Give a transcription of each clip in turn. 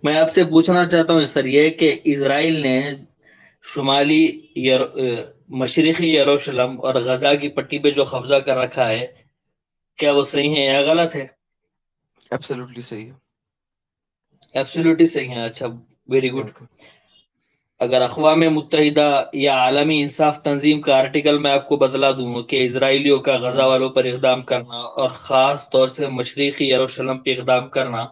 میں آپ سے پوچھنا چاہتا ہوں سر یہ کہ اسرائیل نے شمالی مشرقی یروشلم اور غزہ کی پٹی پہ جو قبضہ کر رکھا ہے، کیا وہ صحیح ہے یا غلط ہے؟ ایبسولوٹلی صحیح ہے. ایبسولوٹلی صحیح ہے. اچھا، ویری گڈ. بالکل. اگر اقوام متحدہ یا عالمی انصاف تنظیم کا آرٹیکل میں آپ کو بتلا دوں کہ اسرائیلیوں کا غزہ والوں پر اقدام کرنا اور خاص طور سے مشرقی یروشلم پہ اقدام کرنا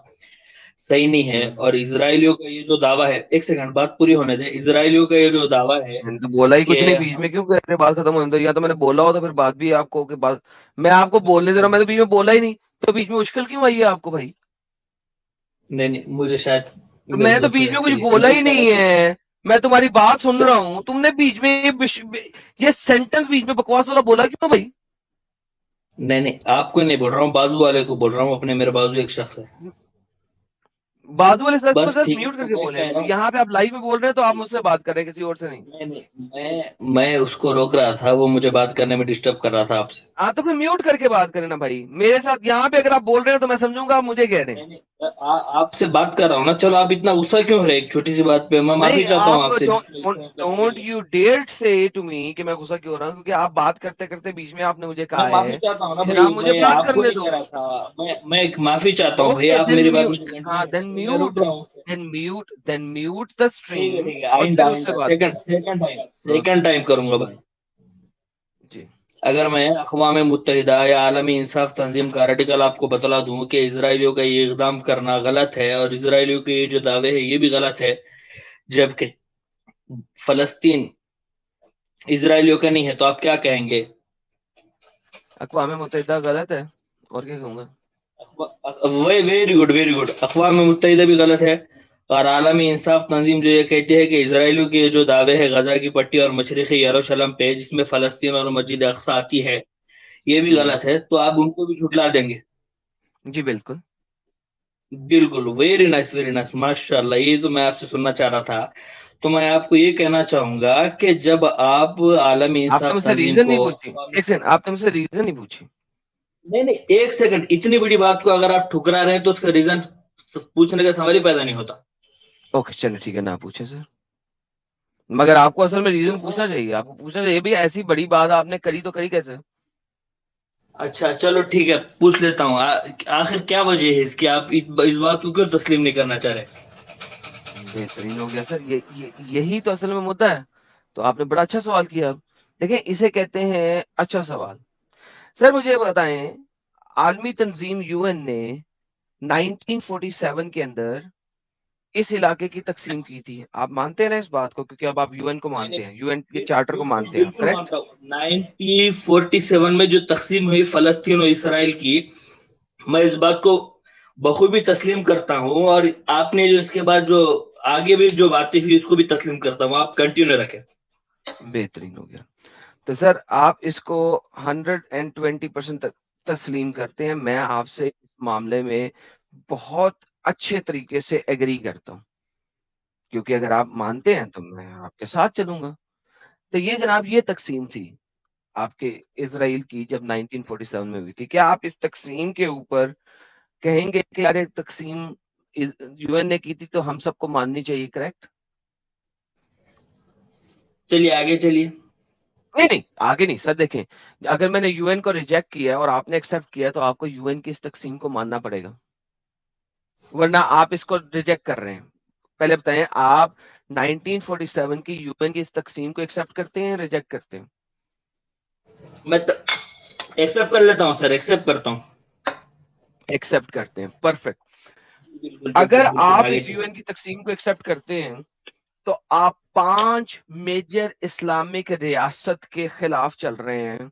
صحیح نہیں ہے، اور اسرائیلیوں کا یہ جو دعویٰ ہے، ایک سیکنڈ بات پوری ہونے دیں، اسرائیلیوں کا یہ جو دعویٰ ہے میں نے تو بولا ہی کہ کچھ نہیں بیچ میں، کیوں کہہ رہے بات ختم ہونے دو. یا تو میں نے بولا ہو تو پھر بات بھی آپ کو کہ بات میں آپ کو بولنے دے رہا ہوں. میں تو بیچ میں بولا ہی نہیں، تو بیچ میں مشکل کیوں آئی ہے آپ کو بھائی؟ نہیں نہیں، مجھے شاید تو میری میں تو دوست بیچ میں ایسے کچھ ہی بولا ہی نہیں ہے. میں تمہاری بات سن تو رہا ہوں، تم نے بیچ میں یہ سینٹنس بیچ میں بکواس والا بولا کیوں بھائی؟ نہیں نہیں، آپ کو نہیں بول رہا ہوں، بازو والے کو بول رہا ہوں، اپنے میرے بازو ایک شخص ہے. بازو والے شخص کو بس سر ٹھیک ہے، میوٹ کر تو کے میں بولیں. کہہ رہا ہوں، یہاں پہ آپ لائیو میں بول رہے ہیں تو آپ مجھ سے بات کر رہے ہیں، کسی اور سے نہیں. نہیں نہیں، میں اس کو روک رہا تھا، وہ مجھے بات کرنے میں ڈسٹرب کر رہا تھا آپ سے. ہاں تو پھر میوٹ کر کے بات کریں نا بھائی میرے ساتھ. یہاں پہ اگر آپ بول رہے ہیں تو میں سمجھوں گا آپ مجھے کہہ رہے ہیں. نہیں نہیں، آپ سے بات کر رہا ہوں نا. چلو آپ اتنا غصہ کیوں ہو رہے ایک چھوٹی سی بات پہ؟ میں معافی نہیں چاہتا ہوں آپ آپ سے بیچ میں اس طرح کرنے کے ڈونٹ لیے. یو ڈیئر سے ٹو می کہ میں غصہ کیوں ہو رہا ہوں، کیونکہ آپ بات کرتے کرتے بیچ میں آپ نے مجھے میں کہا معافی ہے چاہتا ہوں نا کہ بھائی، جناب مجھے میں بات آپ کو کرنے نہیں دو. کہہ رہا تھا. میں ایک معافی چاہتا ہوں بھائی، اوکے آپ دین میری بات میوٹ. مجھے ہاں کنٹینیو دین میں میوٹ. روک رہا ہوں. دین میوٹ دا ٹھیک ہے اسٹریم ٹھیک ہے، اور آئندہ پھر اس سے آئندہ بات کریں. سیکنڈ سیکنڈ ٹائم ہاں سیکنڈ ٹائم کروں گا بھائی. جی اگر میں اقوام متحدہ یا عالمی انصاف تنظیم کا آرٹیکل آپ کو بتلا دوں کہ اسرائیلیوں کا یہ اقدام کرنا غلط ہے اور اسرائیلیوں کے یہ جو دعوے ہیں یہ بھی غلط ہے، جبکہ فلسطین اسرائیلیوں کا نہیں ہے، تو آپ کیا کہیں گے؟ اقوام متحدہ غلط ہے، اور کیا کہوں گا. Very good very good. اقوام متحدہ بھی غلط ہے، اور عالمی انصاف تنظیم جو یہ کہتی ہے کہ اسرائیلیوں کے جو دعوے ہیں غزہ کی پٹی اور مشرقی یروشلم پہ جس میں فلسطین اور مسجد اقصی آتی ہے یہ بھی غلط ہے، تو آپ ان کو بھی جھٹلا دیں گے؟ جی بالکل. بالکل، ویری نائس ویری نائس، ماشاء اللہ. یہ تو میں آپ سے سننا چاہ رہا تھا. تو میں آپ کو یہ کہنا چاہوں گا کہ جب آپ عالمی آپ نے انصاف مجھ سے تنظیم ریزن کو نہیں پوچھی. ایک سیکنڈ، آپ نے مجھ سے ریزن نہیں پوچھی. نہیں نہیں، ایک سیکنڈ، اتنی بڑی بات کو اگر آپ ٹھکرا رہے ہیں تو اس کا ریزن پوچھنے کا سوال ہی پیدا نہیں ہوتا. اوکے چلے ٹھیک ہے، نہ پوچھیں سر. مگر آپ کو اصل میں تو ریزن پوچھنا چاہیے. آپ کو پوچھنا چاہیے بھی ایسی بڑی بات آپ نے کری تو کری کیسے. اچھا چلو ٹھیک ہے، پوچھ لیتا ہوں. آخر کیا وجہ ہے اس کی؟ آپ اس بات کو کیوں تسلیم نہیں کرنا چاہ رہے؟ بہترین ہو گیا سر. یہی تو اصل میں مدعا ہے. تو آپ نے بڑا اچھا سوال کیا. دیکھیں اسے کہتے ہیں اچھا سوال. سر مجھے بتائیں، عالمی تنظیم یو این نے 1947 کے اندر اس علاقے کی تقسیم کی تھی. آپ مانتے ہیں نا اس بات کو؟ کیونکہ اب آپ یو این کو نہیں مانتے ہیں، یو این کے نہیں، چارٹر کو بالکل مانتے ہیں آپ، بالکل کریکٹ؟ مانتا ہوں. 1947 میں جو تقسیم ہوئی فلسطین اور اسرائیل کی، میں اس بات کو بخوبی تسلیم کرتا ہوں، اور آپ نے جو اس کے بعد جو آگے بھی جو باتیں ہوئی اس کو بھی تسلیم کرتا ہوں. آپ کنٹینیو رکھیں. بہترین ہو گیا. تو سر آپ اس کو 120% تسلیم کرتے ہیں. میں آپ سے اس معاملے میں بہت اچھے طریقے سے ایگری کرتا ہوں، کیونکہ اگر آپ مانتے ہیں تو میں آپ کے ساتھ چلوں گا. تو یہ جناب یہ تقسیم تھی آپ کے اسرائیل کی جب 1947 میں ہوئی تھی. کیا آپ اس تقسیم کے اوپر کہیں گے کہ یار تقسیم یو این نے کی تھی تو ہم سب کو ماننی چاہیے، کریکٹ؟ چلیے آگے چلیے. نہیں نہیں آگے نہیں سر. دیکھیں اگر میں نے یو این کو ریجیکٹ کیا اور آپ نے ایکسپٹ کیا تو آپ کو یو این کی اس تقسیم کو ماننا پڑے گا، ورنہ آپ اس کو ریجیکٹ کر رہے ہیں. پہلے بتائیں، آپ 1947 کی یو این کی اس تقسیم کو ایکسپٹ کرتے ہیں ریجیکٹ کرتے ہیں؟ میں ایکسپٹ کر لیتا ہوں سر، ایکسپٹ کرتا ہوں. ایکسپٹ کرتے ہیں، پرفیکٹ. بالکل اگر بالکل بالکل، آپ آگے اس یو چلیے. این کی تقسیم کو ایکسپٹ کرتے ہیں تو آپ 5 میجر اسلامک ریاست کے خلاف چل رہے ہیں،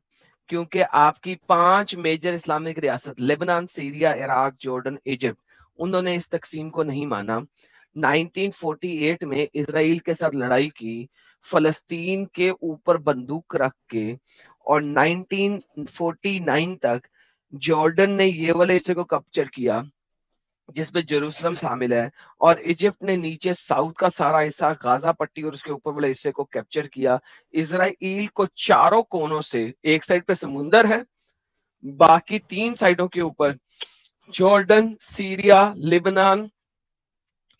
کیونکہ آپ کی 5 میجر اسلامک ریاست لبنان، سیریا، عراق، جارڈن، ایجپٹ، انہوں نے اس تقسیم کو نہیں مانا. 1948 میں اسرائیل کے ساتھ لڑائی کی، فلسطین کے اوپر بندوق رکھ کے، اور 1949 تک جارڈن نے یہ والے حصے کو کیپچر کیا جس میں جیروسلم شامل ہے، اور ایجپٹ نے نیچے ساؤتھ کا سارا حصہ، غازہ پٹی اور اس کے اوپر والے حصے کو کیپچر کیا. اسرائیل کو چاروں کونوں سے، ایک سائڈ پہ سمندر ہے، باقی 3 سائڈوں کے اوپر جارڈن، سیریا، لبنان،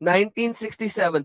1967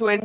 20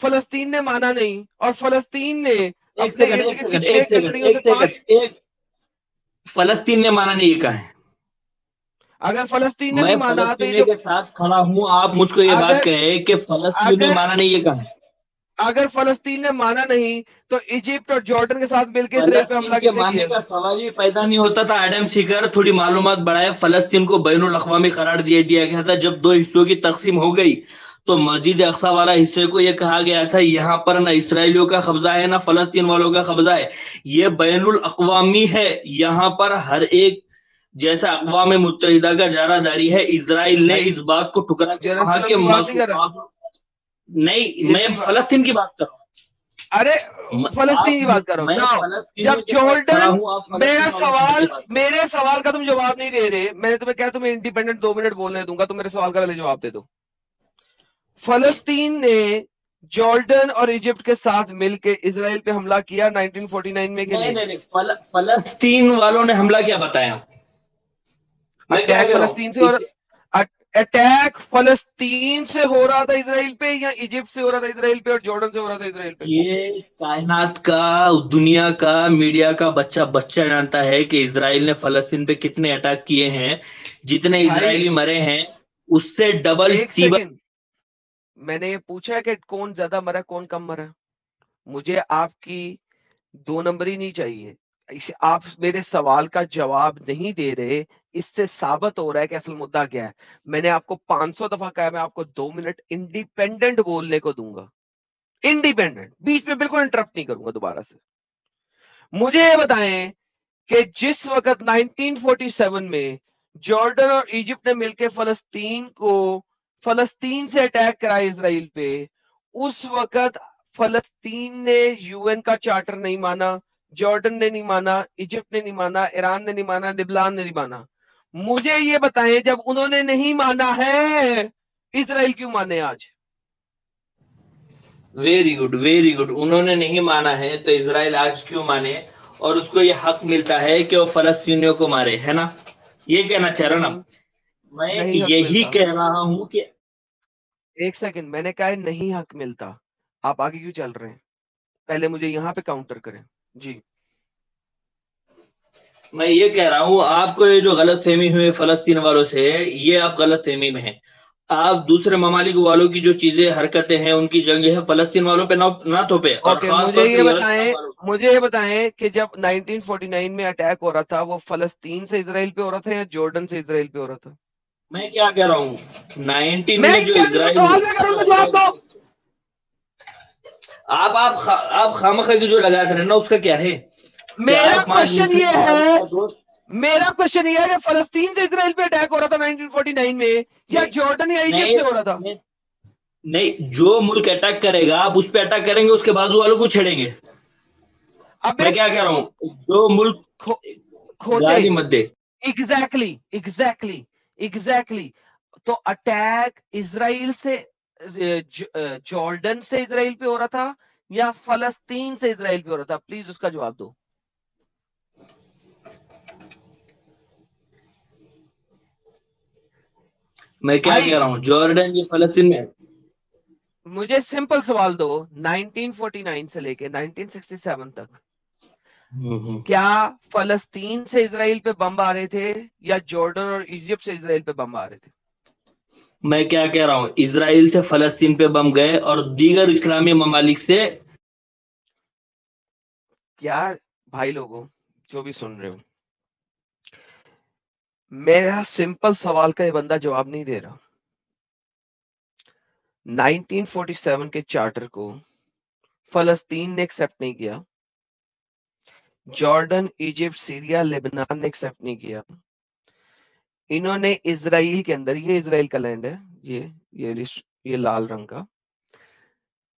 فلسطین نے مانا نہیں، اور فلسطین نے ایک اپنے سیکنڈ ارد ایک گرد کی سیکنڈ 6 ایک سیکنڈ کنٹریوں سے ایک سیکنڈ 5. ایک فلسطین نے مانا نہیں، یہ کہاں ہے؟ اگر فلسطین نے میں نہیں مانا تو یہ فلسطینی جو، کے ساتھ کھڑا ہوں، آپ مجھ کو یہ بات اگر کہے کہ فلسطین نے اگر مانا نہیں، یہ کہاں ہے؟ اگر فلسطین نے مانا نہیں تو ایجپٹ اور جارڈن کے ساتھ مل کے اسرائیل پہ فلسطین حملہ کے کس نے ماننے کیا؟ کا سوال ہی پیدا نہیں ہوتا تھا۔ ایڈم سیکر تھوڑی معلومات بڑھائے، فلسطین کو بین الاقوامی قرار دیا گیا تھا۔ جب 2 حصوں کی تقسیم ہو گئی تو مسجد اقصی والا حصے کو یہ کہا گیا تھا یہاں پر نہ اسرائیلیوں کا قبضہ ہے نہ فلسطین والوں کا قبضہ ہے، یہ بین الاقوامی ہے۔ یہاں پر ہر ایک، جیسا اقوام متحدہ کا جارہ داری ہے، اسرائیل نے بھائی اس بات کو ٹکرا کے کہا جیروسلم کہ کی بات نہیں کر رہا، نہیں، اس میں کی بات، فلسطین کی بات کر رہا ارے ہوں۔ فلسطین کی بات کر رہا ہوں میں ناؤ. جب فلسطینیوں کے ساتھ کھڑا جارڈن، ہوں، آپ فلسطین والوں کی مجھے بات کریں۔ میرے سوال کا تم جواب نہیں دے رہے، میں نے تمہیں کہا تمہیں انڈیپینڈنٹ 2 منٹ بولنے دوں گا، تم میرے سوال کا پہلے جواب دے دو. فلسطین نے جارڈن اور ایجپٹ کے ساتھ مل کے اسرائیل پہ حملہ کیا 1949 میں کہ نہیں نہیں؟ نہیں نہیں، فلسطین والوں نے حملہ کیا بتایا؟ میں کیا اٹیک کہہ رہا فلسطین سے، ہوں، اور اٹیک فلسطین سے ہو رہا تھا اسرائیل پہ، یا ایجپٹ سے ہو رہا تھا اسرائیل پہ، اور جارڈن سے ہو رہا تھا اسرائیل پہ؟ یہ کائنات کا، دنیا کا، میڈیا کا بچہ جانتا ہے کہ اسرائیل نے فلسطین پہ کتنے اٹیک کیے ہیں۔ جتنے بھائی اسرائیلی مرے ہیں اس سے ڈبل ایک سیکنڈ، میں نے یہ پوچھا ہے کہ کون زیادہ مرا کون کم مرا؟ مجھے آپ کی 2 نمبری نہیں چاہیے. آپ میرے سوال کا جواب نہیں دے رہے، اس سے ثابت ہو رہا ہے کہ اصل مدعا کیا ہے. میں نے آپ کو 500 دفعہ کہا میں آپ کو 2 منٹ انڈیپینڈنٹ بولنے کو دوں گا، انڈیپینڈنٹ، بیچ میں بالکل انٹرپٹ نہیں کروں گا دوبارہ سے. مجھے یہ بتائیں کہ جس وقت 1947 میں جارڈن اور ایجپٹ نے مل کے فلسطین سے اٹیک کرا اسرائیل پہ، اس وقت فلسطین نے یو این کا چارٹر نہیں مانا، جارڈن نے نہیں مانا، ایجپٹ نے نہیں مانا، ایران نے نہیں مانا، لبنان نے نہیں مانا. مجھے یہ بتائیں جب انہوں نے نہیں مانا ہے، اسرائیل کیوں مانے آج؟ ویری گڈ ویری گڈ، انہوں نے نہیں مانا ہے تو اسرائیل آج کیوں مانے؟ اور اس کو یہ حق ملتا ہے کہ وہ فلسطینیوں کو مارے، ہے نا؟ یہ کہنا چاہ رہا نا؟ نہیں، میں نہیں حق یہی ملتا. کہہ رہا ہوں کہ ایک سیکنڈ، میں نے کہا ہے نہیں حق ملتا. آپ آگے کیوں چل رہے ہیں؟ پہلے مجھے یہاں پہ کاؤنٹر کریں. جی میں یہ کہہ رہا ہوں آپ کو یہ جو غلط فہمی ہوئی فلسطین والوں سے، یہ آپ غلط فہمی میں ہیں۔ آپ دوسرے ممالک والوں کی جو چیزیں حرکتیں ہیں ان کی جنگ ہے، فلسطین والوں پہ نہ تھوپے، اور اوکے. خاص طور سے یروشلم والوں۔ مجھے یہ بتائیں کہ جب 1949 میں اٹیک ہو رہا تھا وہ فلسطین سے اسرائیل پہ ہو رہا تھا یا جارڈن سے اسرائیل پہ ہو رہا تھا؟ میں کیا کہہ رہا ہوں، 19 میں میں جو کیا اسرائیل سوال میں کروں جو گا، جواب دو. آپ خامخواہ کی جو لگاتے رہے نا، اس کا کیا ہے؟ میرا 4-5 کوشچن مسلم یہ ممالک ہے، کا دوست۔ کہ فلسطین سے اسرائیل پہ اٹیک ہو رہا تھا 1949 میں، یا نہیں جارڈن یا ایجپٹ نہیں سے ہو رہا تھا؟ نہیں نہیں، جو ملک اٹیک کرے گا آپ اس پہ اٹیک کریں گے، اس کے بازو والوں کو چھیڑیں گے۔ ابے میں کیا کہہ رہا ہوں، جو ملک کھوتے، گالی مت دے۔ ایگزیکٹلی. تو اٹیک اسرائیل سے، جارڈن سے اسرائیل پہ ہو رہا تھا یا فلسطین سے اسرائیل پہ ہو رہا تھا؟ پلیز اس کا جواب دو. میں کیا بھائی کہہ رہا ہوں، جارڈن یہ فلسطین میں۔ مجھے سمپل سوال دو، 1949 سے لے کے 1967 تک کیا فلسطین سے اسرائیل پہ بم آ رہے تھے یا جارڈن اور ایجپٹ سے اسرائیل پہ بم آ رہے تھے؟ میں کیا کہہ رہا ہوں، اسرائیل سے فلسطین پہ بم گئے اور دیگر اسلامی ممالک سے۔ کیا بھائی لوگوں جو بھی سن رہے ہو، میرا سمپل سوال کا یہ بندہ جواب نہیں دے رہا. 1947 کے چارٹر کو فلسطین نے ایکسپٹ نہیں کیا، جارڈن، ایجپٹ، سیریا، لبنان نے ایکسپٹ نہیں کیا. انہوں نے اسرائیل کے اندر، یہ اسرائیل کا لینڈ ہے، یہ لال رنگ کا،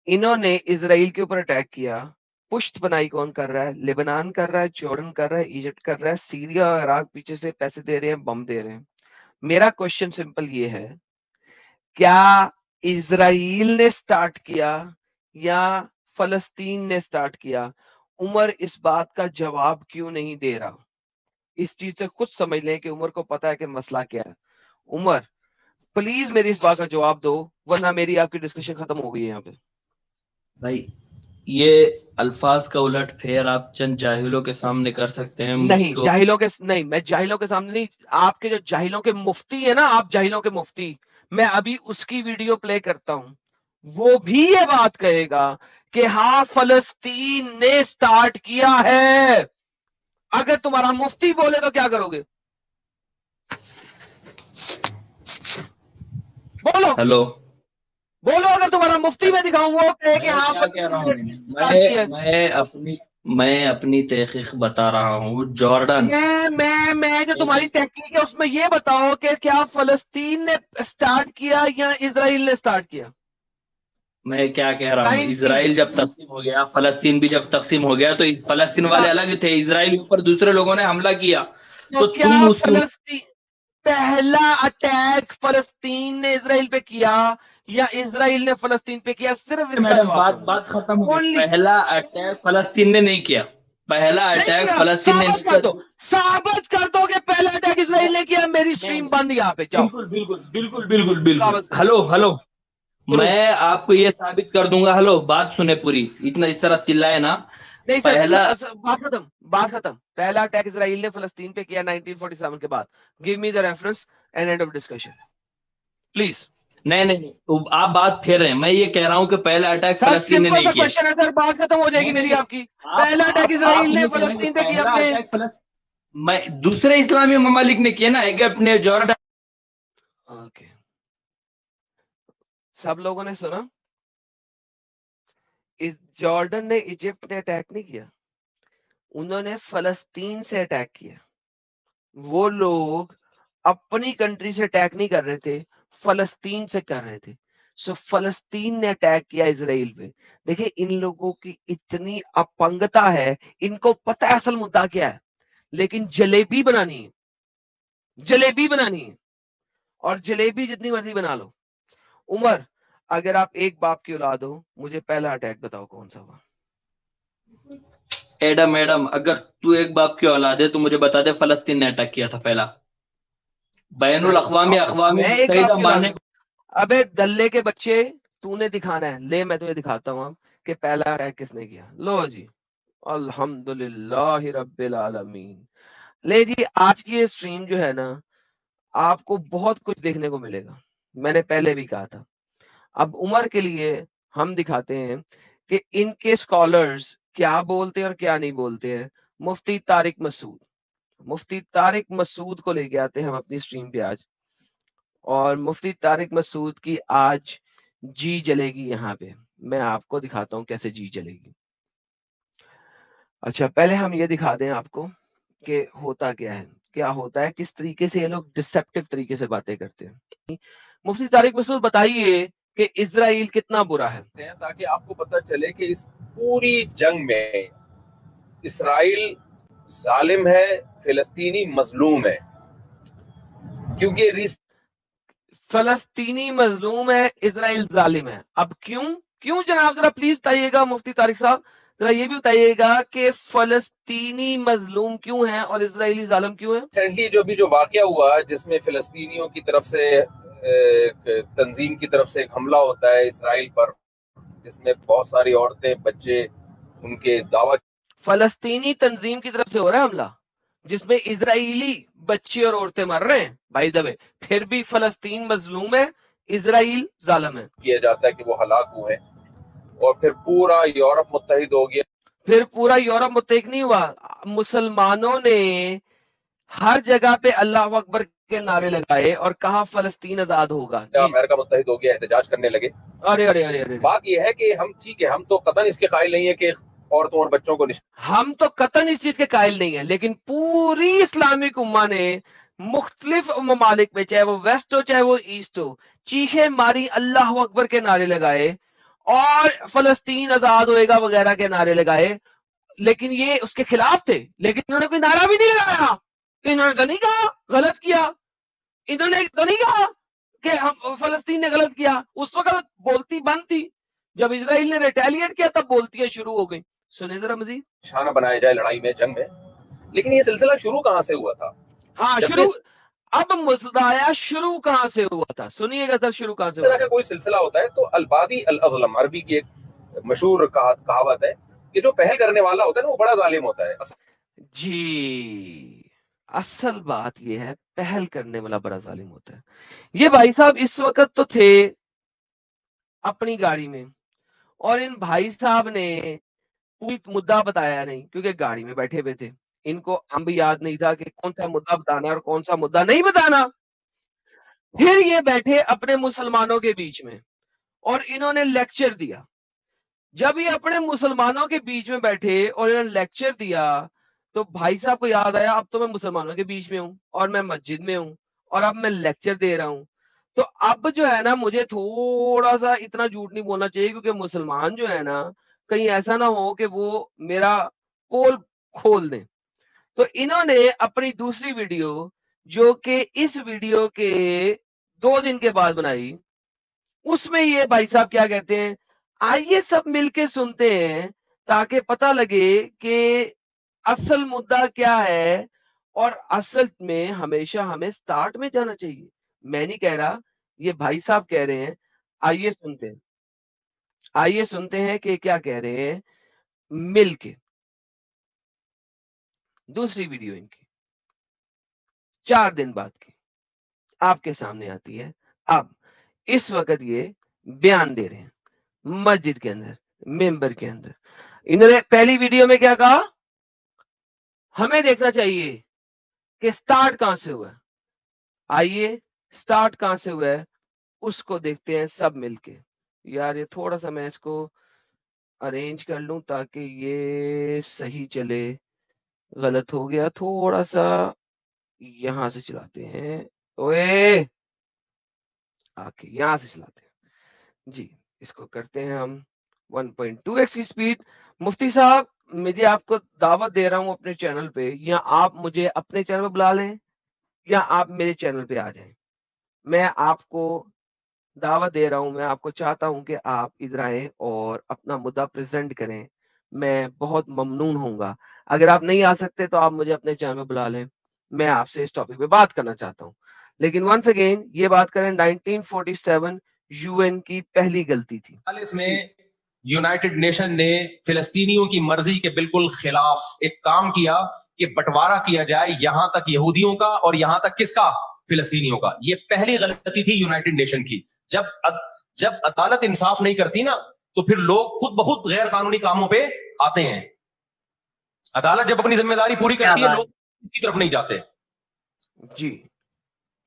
انہوں نے اسرائیل کے اوپر اٹیک کیا. پشت بنائی کون کر رہا ہے؟ لبنان کر رہا ہے، جارڈن کر رہا ہے، ایجپٹ کر رہا ہے، سیریا اور عراق پیچھے سے پیسے دے رہے ہیں، بم دے رہے ہیں. میرا کوشچن سمپل یہ ہے، کیا اسرائیل نے سٹارٹ کیا یا فلسطین نے سٹارٹ کیا؟ عمر اس بات کا جواب کیوں نہیں دے رہا؟ اس چیز سے خود سمجھ لیں کہ عمر کو پتا ہے کہ مسئلہ کیا ہے. عمر پلیز میری اس بات کا جواب دو، ورنہ میری آپ کی ڈسکشن ختم ہو گئی ہے یہاں پہ. بھائی یہ الفاظ کا الٹ پھیر آپ چند جاہلوں کے سامنے کر سکتے ہیں؟ مجھ نہیں کو جاہلوں کے نہیں، میں جاہلوں کے سامنے نہیں، آپ کے جو جاہلوں کے مفتی ہے نا، آپ جاہلوں کے مفتی، میں ابھی اس کی ویڈیو پلے کرتا ہوں، وہ بھی یہ بات کہے گا کہ ہاں فلسطین نے سٹارٹ کیا ہے۔ اگر تمہارا مفتی بولے تو کیا کرو گے؟ بولو ہلو، بولو، اگر تمہارا مفتی میں دکھاؤں وہ کہے کہ میں ہاں کیا کہہ رہا فلسطین ہوں؟ نے سٹارٹ کیا ہے، میں اپنی تحقیق بتا رہا ہوں۔ جارڈن میں جو تمہاری تحقیق ہے اس میں یہ بتاؤ کہ کیا فلسطین نے سٹارٹ کیا یا اسرائیل نے سٹارٹ کیا؟ میں کیا کہہ رہا ہوں، 19 اسرائیل جب تقسیم ہو گیا، فلسطین بھی جب تقسیم ہو گیا، تو فلسطین والے الگ تھے، اسرائیل کے اوپر دوسرے لوگوں نے حملہ کیا، تو تو کیا تم اس فلسطین پہلا اٹیک فلسطین نے اسرائیل پہ کیا یا اسرائیل نے فلسطین پہ کیا؟ صرف اس کا میڈم جواب دو مجھے، بات ختم ہو گئی۔ اونلی پہلا اٹیک فلسطین نے نہیں کیا، پہلا نہیں اٹیک کیا، فلسطین نے ثابت نہیں کر کیا۔ دو، ثابت کر دو کہ پہلا اٹیک اسرائیل نے کیا، میری نہیں، سٹریم بند یہاں پہ جاؤ، بالکل بالکل بالکل بالکل بالکل۔ ثابت کرو، ہلو، پروف میں آپ کو یہ ثابت کر دوں گا۔ ہلو، بات سنیں پوری، اتنا اس طرح چلائے نا۔ نہیں پہلا سر، بات ختم، پہلا اٹیک اسرائیل نے فلسطین پہ کیا 1947 کے بعد، give me the reference and and of discussion please. نہیں، آپ بات پھیر رہے ہیں۔ میں یہ کہہ رہا ہوں کہ پہلا اٹیک سر فلسطین نے سمپل نہیں سا کیا۔ کوشچن ہے سر، بات ختم ہو جائے گی میری آپ کی، پہلا اٹیک آپ اسرائیل نے یہ کہہ رہے ہیں کہ فلسطین پہ کیا پہلا اپنے، اٹیک میں دوسرے اسلامی ممالک نے کیا نا، ایک اپنے جارڈن۔ اوکے سب لوگوں نے سنا، جارڈن نے ایجپٹ نے اٹیک نہیں کیا، انہوں نے فلسطین سے اٹیک کیا، وہ لوگ اپنی کنٹری سے اٹیک نہیں کر رہے تھے، فلسطین سے کر رہے تھے، سو فلسطین نے اٹیک کیا اسرائیل پہ۔ دیکھیں ان لوگوں کی اتنی اپنگتا ہے، ان کو پتہ ہے اصل مدعا کیا ہے، لیکن جلیبی بنانی ہے، جلیبی بنانی ہے، اور جلیبی جتنی مرضی بنا لو۔ عمر اگر آپ ایک باپ کی اولاد ہو، مجھے پہلا اٹیک بتاؤ کون سا ہوا؟ ایڈم اگر تو ایک باپ کی اولاد ہے تو مجھے بتا دے فلسطین نے اٹیک کیا تھا پہلا، بین سر الاقوامی اقوام میں ایک متحدہ باپ کی اولاد ماننے۔ ہوں، ابے دلے کے بچے، تو نے دکھانا ہے، لے میں تمہیں دکھاتا ہوں کہ پہلا اٹیک کس نے کیا۔ لو جی، الحمدللہ رب العالمین۔ لے جی، آج کی یہ سٹریم جو ہے نا، آپ کو بہت کچھ دیکھنے کو ملے گا، میں نے پہلے بھی کہا تھا۔ اب عمر کے لیے ہم دکھاتے ہیں کہ ان کے سکالرز کیا بولتے ہیں اور کیا نہیں بولتے ہیں۔ مفتی طارق مسعود، مفتی طارق مسعود کو لے کے آتے ہیں ہم اپنی سٹریم پہ آج، اور مفتی طارق مسعود کی آج جی جلے گی یہاں پہ، میں آپ کو دکھاتا ہوں کیسے جی جلے گی۔ اچھا پہلے ہم یہ دکھا دیں آپ کو کہ ہوتا کیا ہے، کیا ہوتا ہے، کس طریقے سے یہ لوگ ڈسپٹیو طریقے سے باتیں کرتے ہیں۔ مفتی طارق مسعود بتائیے کہ اسرائیل کتنا برا ہے، تاکہ آپ کو پتہ چلے کہ اس پوری جنگ میں اسرائیل ظالم ہے، فلسطینی مظلوم ہے، کیونکہ فلسطینی مظلوم ہے، اسرائیل ظالم ہے۔ اب کیوں جناب، ذرا پلیز بتائیے گا مفتی طارق صاحب، ذرا یہ بھی بتائیے گا کہ فلسطینی مظلوم کیوں ہے اور اسرائیلی ظالم کیوں ہے؟ ریسنٹلی جو واقعہ ہوا جس میں فلسطینیوں کی طرف سے تنظیم کی طرف سے ایک حملہ ہوتا ہے اسرائیل پر، جس میں بہت ساری عورتیں، بچے، ان کے دعویٰ، فلسطینی تنظیم کی طرف سے ہو رہا ہے حملہ جس میں اسرائیلی بچے اور عورتیں مر رہے ہیں، بھائی دبے، پھر بھی فلسطین مظلوم ہے، اسرائیل ظالم ہے۔ کیا جاتا ہے کہ وہ ہلاک ہوئے، اور پھر پورا یورپ متحد ہو گیا۔ پھر پورا یورپ متحد نہیں ہوا، مسلمانوں نے ہر جگہ پہ اللہ اکبر کے نعرے لگائے اور کہا فلسطین آزاد ہوگا۔ جی امریکہ متحد ہو گیا، احتجاج کرنے لگے۔ ارے ارے ارے ارے، بات یہ ہے کہ ہم ٹھیک ہے، ہم تو قطعاً اس کے قائل نہیں ہے کہ عورتوں اور بچوں کو ہم تو قطعاً اس چیز کے قائل نہیں ہیں، لیکن پوری اسلامک امہ نے مختلف ممالک میں، چاہے وہ ویسٹ ہو چاہے وہ ایسٹ ہو، چیخیں ماری، اللہ اکبر کے نعرے لگائے اور فلسطین آزاد ہوئے گا وغیرہ کے نعرے لگائے، لیکن یہ اس کے خلاف تھے، لیکن انہوں نے کوئی نعرہ بھی نہیں لگایا، انہوں نے تو نہیں کہا غلط کیا، انہوں نے تو نہیں کہا کہ فلسطین نے غلط کیا، اس وقت بولتی بند تھی، جب اسرائیل نے ریٹیلیٹ کیا تب بولتیاں شروع ہو گئی۔ سنیں ذرا مزید، نشانہ بنایا جائے لڑائی میں، جنگ میں۔ لیکن یہ سلسلہ شروع کہاں سے ہوا تھا؟ ہاں جب شروع، اب مزدایا شروع کہاں سے ہوا تھا، سنیے گا سر، شروع کہاں سے اس ہوا طرح تھا۔ کا کوئی سلسلہ ہوتا ہے تو البادی الازلم، عربی کی ایک مشہور کہاوت ہے کہ جو پہل کرنے والا ہوتا ہے نا وہ بڑا ظالم ہوتا ہے. جی اصل بات یہ ہے پہل کرنے والا بڑا ظالم ہوتا ہے. یہ بھائی صاحب اس وقت تو تھے اپنی گاڑی میں اور ان بھائی صاحب نے پوری مدعا بتایا نہیں کیونکہ گاڑی میں بیٹھے ہوئے تھے. ان کو ہم بھی یاد نہیں تھا کہ کون سا مدعا بتانا اور کون سا مدعا نہیں بتانا. پھر یہ بیٹھے اپنے مسلمانوں کے بیچ میں اور انہوں نے لیکچر دیا. جب یہ اپنے مسلمانوں کے بیچ میں بیٹھے اور انہوں نے لیکچر دیا تو بھائی صاحب کو یاد آیا اب تو میں مسلمانوں کے بیچ میں ہوں اور میں مسجد میں ہوں اور اب میں لیکچر دے رہا ہوں. تو اب جو ہے نا مجھے تھوڑا سا اتنا جھوٹ نہیں بولنا چاہیے کیونکہ مسلمان جو ہے نا کہیں ایسا نہ ہو کہ وہ میرا پول کھول دیں. تو انہوں نے اپنی دوسری ویڈیو جو کہ اس ویڈیو کے 2 دن کے بعد بنائی اس میں یہ بھائی صاحب کیا کہتے ہیں آئیے سب مل کے سنتے ہیں تاکہ پتہ لگے کہ اصل مدعا کیا ہے اور اصل میں ہمیشہ ہمیں سٹارٹ میں جانا چاہیے. میں نہیں کہہ رہا یہ بھائی صاحب کہہ رہے ہیں. آئیے سنتے ہیں کہ کیا کہہ رہے ہیں مل کے. دوسری ویڈیو ان کی 4 دن بعد کی آپ کے سامنے آتی ہے. اب اس وقت یہ بیان دے رہے ہیں مسجد کے اندر ممبر کے اندر. انہوں نے پہلی ویڈیو میں کیا کہا ہمیں دیکھنا چاہیے کہ سٹارٹ کہاں سے ہوا ہے. آئیے سٹارٹ کہاں سے ہوا ہے اس کو دیکھتے ہیں سب مل کے. یار یہ تھوڑا سا میں اس کو ارینج کر لوں تاکہ یہ صحیح چلے. غلط ہو گیا تھوڑا سا یہاں سے چلاتے ہیں اوے آکے یہاں سے چلاتے ہیں. جی اس کو کرتے ہیں ہم 1.2x کی سپیڈ. مفتی صاحب مجھے آپ کو دعوت دے رہا ہوں اپنے چینل پہ یا آپ مجھے اپنے چینل پہ بلا لیں یا آپ میرے چینل پہ آ جائیں. میں آپ کو دعوت دے رہا ہوں. میں آپ کو چاہتا ہوں کہ آپ ادھر آئیں اور اپنا مدعا پریزنٹ کریں. میں بہت ممنون ہوں گا. اگر آپ نہیں آ سکتے تو آپ مجھے اپنے چینل پہ بلا لیں. میں آپ سے اس ٹاپک پہ بات کرنا چاہتا ہوں. لیکن ونس اگین یہ بات کریں 1947 یو این کی پہلی غلطی تھی. اس میں یونائٹڈ نیشن نے فلسطینیوں کی مرضی کے بالکل خلاف ایک کام کیا کہ بٹوارا کیا جائے یہاں تک یہودیوں کا اور یہاں تک کس کا فلسطینیوں کا. یہ پہلی غلطی تھی یونائٹڈ نیشن کی. جب عدالت انصاف نہیں کرتی نا تو پھر لوگ خود بخود غیر قانونی کاموں پہ آتے ہیں. عدالت جب اپنی ذمہ داری پوری کرتی ہے لوگ کسی طرف نہیں جاتے. جی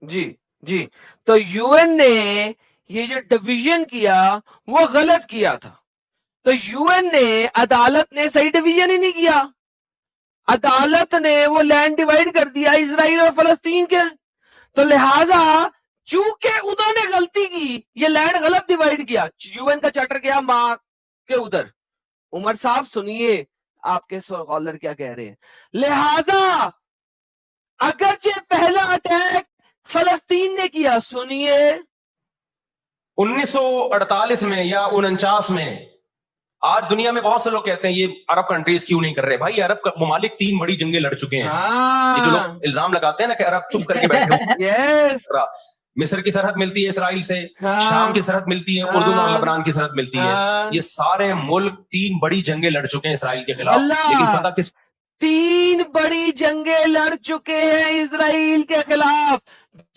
جی جی تو یو این نے یہ جو ڈویژن کیا وہ غلط کیا تھا. تو یو این نے عدالت نے صحیح ڈویژن ہی نہیں کیا. عدالت نے وہ لینڈ ڈیوائیڈ کر دیا اسرائیل اور فلسطین کے. تو لہٰذا چونکہ انہوں نے غلطی کی یہ لینڈ غلط ڈیوائیڈ کیا. یو این کا چارٹر کیا ماں کے ادھر. عمر صاحب سنیے آپ کے سکالر کیا کہہ رہے ہیں. لہذا اگرچہ پہلا اٹیک فلسطین نے کیا سنیے 1948 میں یا 49 میں. آج دنیا میں بہت سے لوگ کہتے ہیں یہ عرب کنٹریز کیوں نہیں کر رہے. بھائی عرب ممالک 3 بڑی جنگیں لڑ چکے ہیں. یہ جو لوگ الزام لگاتے ہیں نا کہ عرب چپ کر کے بیٹھے ہو. مصر کی سرحد ملتی ہے اسرائیل سے, شام کی سرحد ملتی ہے, اردن اور لبنان کی سرحد ملتی ہے. یہ سارے ملک 3 بڑی جنگیں لڑ چکے ہیں اسرائیل کے خلاف. لیکن فتح کس 3 بڑی جنگیں لڑ چکے ہیں اسرائیل کے خلاف.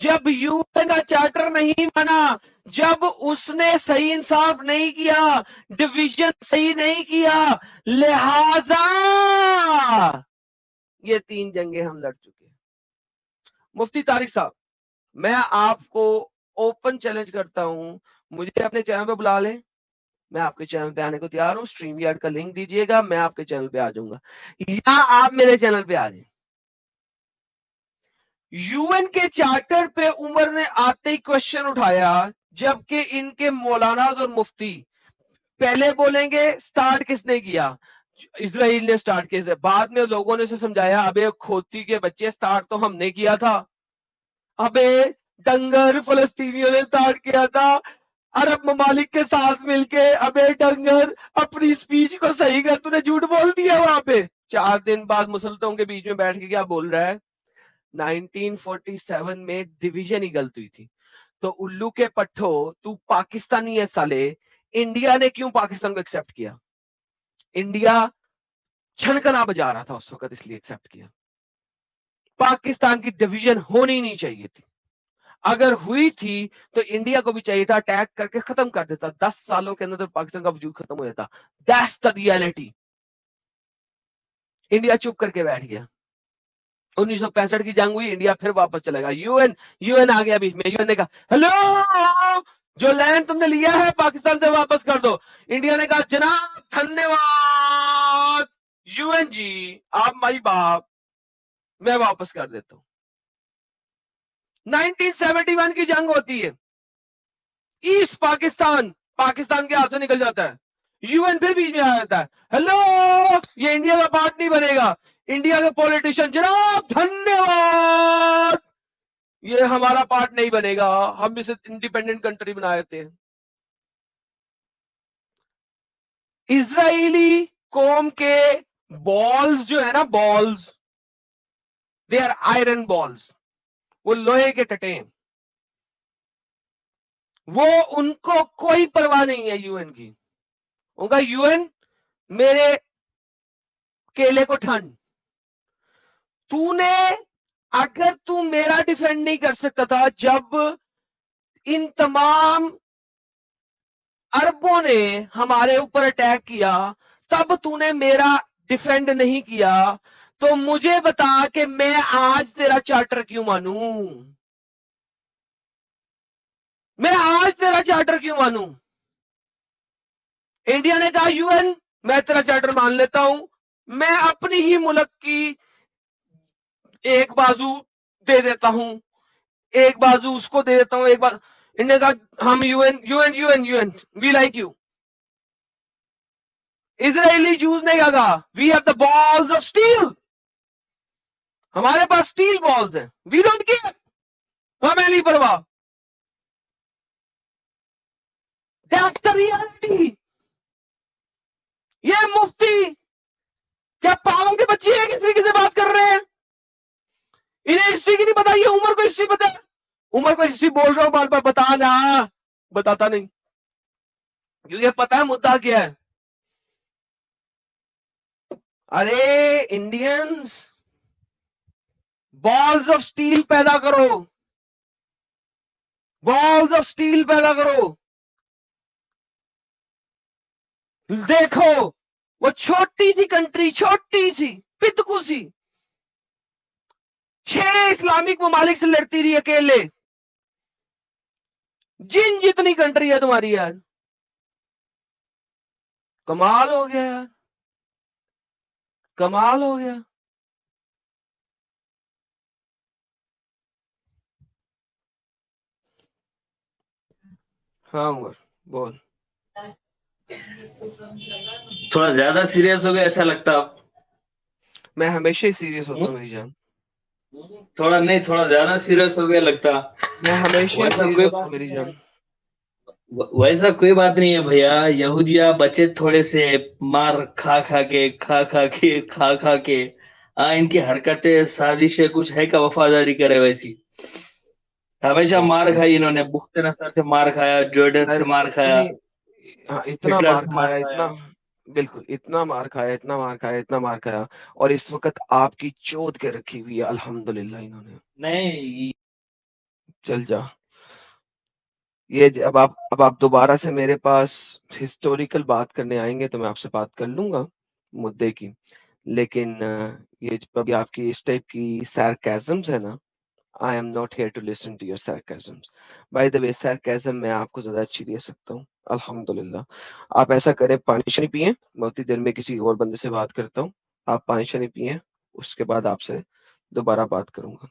جب یو این کا چارٹر نہیں بنا, جب اس نے صحیح انصاف نہیں کیا, ڈویژن صحیح نہیں کیا, لہذا یہ 3 جنگیں ہم لڑ چکے ہیں. مفتی طارق صاحب میں آپ کو اوپن چیلنج کرتا ہوں مجھے اپنے چینل پہ بلا لیں. میں آپ کے چینل پہ آنے کو تیار ہوں. سٹریم یارڈ کا لنک دیجئے گا میں آپ کے چینل پہ آ جاؤں گا یا آپ میرے چینل پہ آ جائیں. یو این کے چارٹر پہ عمر نے آتے ہی کوشچن اٹھایا جبکہ ان کے مولانا اور مفتی پہلے بولیں گے سٹارٹ کس نے کیا, اسرائیل نے سٹارٹ کیا. بعد میں لوگوں نے اسے سمجھایا ابے کھوتی کے بچے سٹارٹ تو ہم نے کیا تھا. ابے ڈنگر فلسطینیوں نے سٹارٹ کیا تھا عرب ممالک کے ساتھ مل کے. ابے ڈنگر اپنی سپیچ کو صحیح کر, تو نے جھوٹ بول دیا وہاں پہ. 4 دن بعد مسلطوں کے بیچ میں بیٹھ کے کیا بول رہا ہے 1947 میں ڈویژن ہی غلط ہوئی تھی. تو الو کے پٹھو تو پاکستانی ہے سالے, انڈیا نے کیوں پاکستان کو ایکسپٹ کیا؟ انڈیا چھنکنا بجا رہا تھا اس وقت، اس لیے ایکسپٹ کیا. پاکستان کی ڈویژن ہونی نہیں چاہیے تھی، اگر ہوئی تھی تو انڈیا کو بھی چاہیے تھا اٹیک کر کے ختم کر دیتا. 10 سالوں کے اندر پاکستان کا وجود ختم ہو جاتا. That's the reality. انڈیا چپ کر کے بیٹھ گیا. 1965 کی جنگ ہوئی، انڈیا پھر واپس چلے گا. یو این آ گیا بیچ میں. یو این نے کہا ہلو جو لینڈ تم نے لیا ہے پاکستان سے واپس کر دو. انڈیا نے کہا جناب دھنیہ واد یو این جی، آپ مائی باپ، میں واپس کر دیتا ہوں. 1971 کی جنگ ہوتی ہے، ایسٹ پاکستان پاکستان کے ہاتھ سے نکل جاتا ہے. یو این پھر بیچ میں آ جاتا ہے، ہلو یہ انڈیا کا پارٹ نہیں بنے گا. انڈیا کے پولیٹیشین جناب دھنیہ واد، یہ ہمارا پارٹ نہیں بنے گا، ہم اسے انڈیپینڈنٹ کنٹری بنا دیتے ہیں. اسرائیلی قوم کے بالز جو ہے نا، balls they are iron balls, وہ لوہے کے ٹٹے ہیں. وہ ان کو کوئی پرواہ نہیں ہے یو این کی. ان کا یو این میرے کیلے کو ٹھنڈ. تو نے اگر تو میرا ڈیفینڈ نہیں کر سکتا تھا جب ان تمام عربوں نے ہمارے اوپر اٹیک کیا، تب تو نے میرا ڈیفینڈ نہیں کیا، تو مجھے بتا کہ میں آج تیرا چارٹر کیوں مانوں؟ میں آج تیرا چارٹر کیوں مانوں؟ انڈیا نے کہا یو این میں تیرا چارٹر مان لیتا ہوں، میں اپنی ہی ملک کی ایک بازو دے دیتا ہوں، ایک بازو اس کو دے دیتا ہوں، ایک بازو. انڈیا نے کہا ہم you and we like you. اسرائیلی جوز نے کہا we have the balls of steel, ہمارے پاس اسٹیل بالز ہیں، وی ڈونٹ کیئر، ہمیں نہیں پرواہ. That's the reality. یہ مفتی کیا پاگل کے بچے ہیں، کس طریقے سے بات کر رہے ہیں؟ انہیں ہسٹری کی نہیں پتا. یہ عمر کو ہسٹری پتا ہے، عمر کو ہسٹری بول رہا ہوں بار بار بتانا، بتاتا نہیں کیونکہ پتا ہے مدعا کیا ہے. ارے انڈینز بالز آف سٹیل پیدا کرو، بالز آف سٹیل پیدا کرو. دیکھو وہ چھوٹی سی کنٹری، چھوٹی سی پتکو سی، 6 اسلامک ممالک سے لڑتی رہی اکیلے. جتنی کنٹری ہے تمہاری یار، کمال ہو گیا یار، کمال ہو گیا. ہاں عمر بول. تھوڑا زیادہ سیریس ہو گیا ایسا لگتا. میں ہمیشہ ہی سیریس ہوتا ہوں میری جان. تھوڑا نہیں، تھوڑا زیادہ سیریس ہو گیا لگتا. میں ہمیشہ ویسا سیریس کوئی ہوتا بات ہوں میری نہیں جان. ہے، ویسا کوئی بات نہیں ہے بھیا. یہودیہ بچے تھوڑے سے مار کھا کھا کے ان کی حرکتیں سازشیں کچھ ہے کا وفاداری کرے ویسی. ہمیشہ مار کھائی انہوں نے، بخت نصر سے مار کھایا، جارڈن سے مار کھایا، اتنا ہٹلر مار سے کھایا، کھایا. اتنا بالکل اتنا مار کھایا، اتنا مار کھایا، اتنا مار کھایا، اور اس وقت آپ کی چود کے رکھی ہوئی ہے الحمدللہ. انہوں نے نہیں چل جا. یہ اب آپ دوبارہ سے میرے پاس ہسٹوریکل بات کرنے آئیں گے تو میں آپ سے بات کر لوں گا مدعے کی، لیکن یہ جو ابھی آپ کی اس ٹائپ کی سارکیزمز ہے نا، I am not here to listen to your sarcasms. By the way, sarcasm میں آپ کو زیادہ اچھی دے سکتا ہوں الحمدللہ. آپ ایسا کریں، پانی شانی پئیں، میں اتنی دیر میں کسی اور بندے سے بات کرتا ہوں. آپ پانی شانی پئیں، اس کے بعد آپ سے دوبارہ بات کروں گا.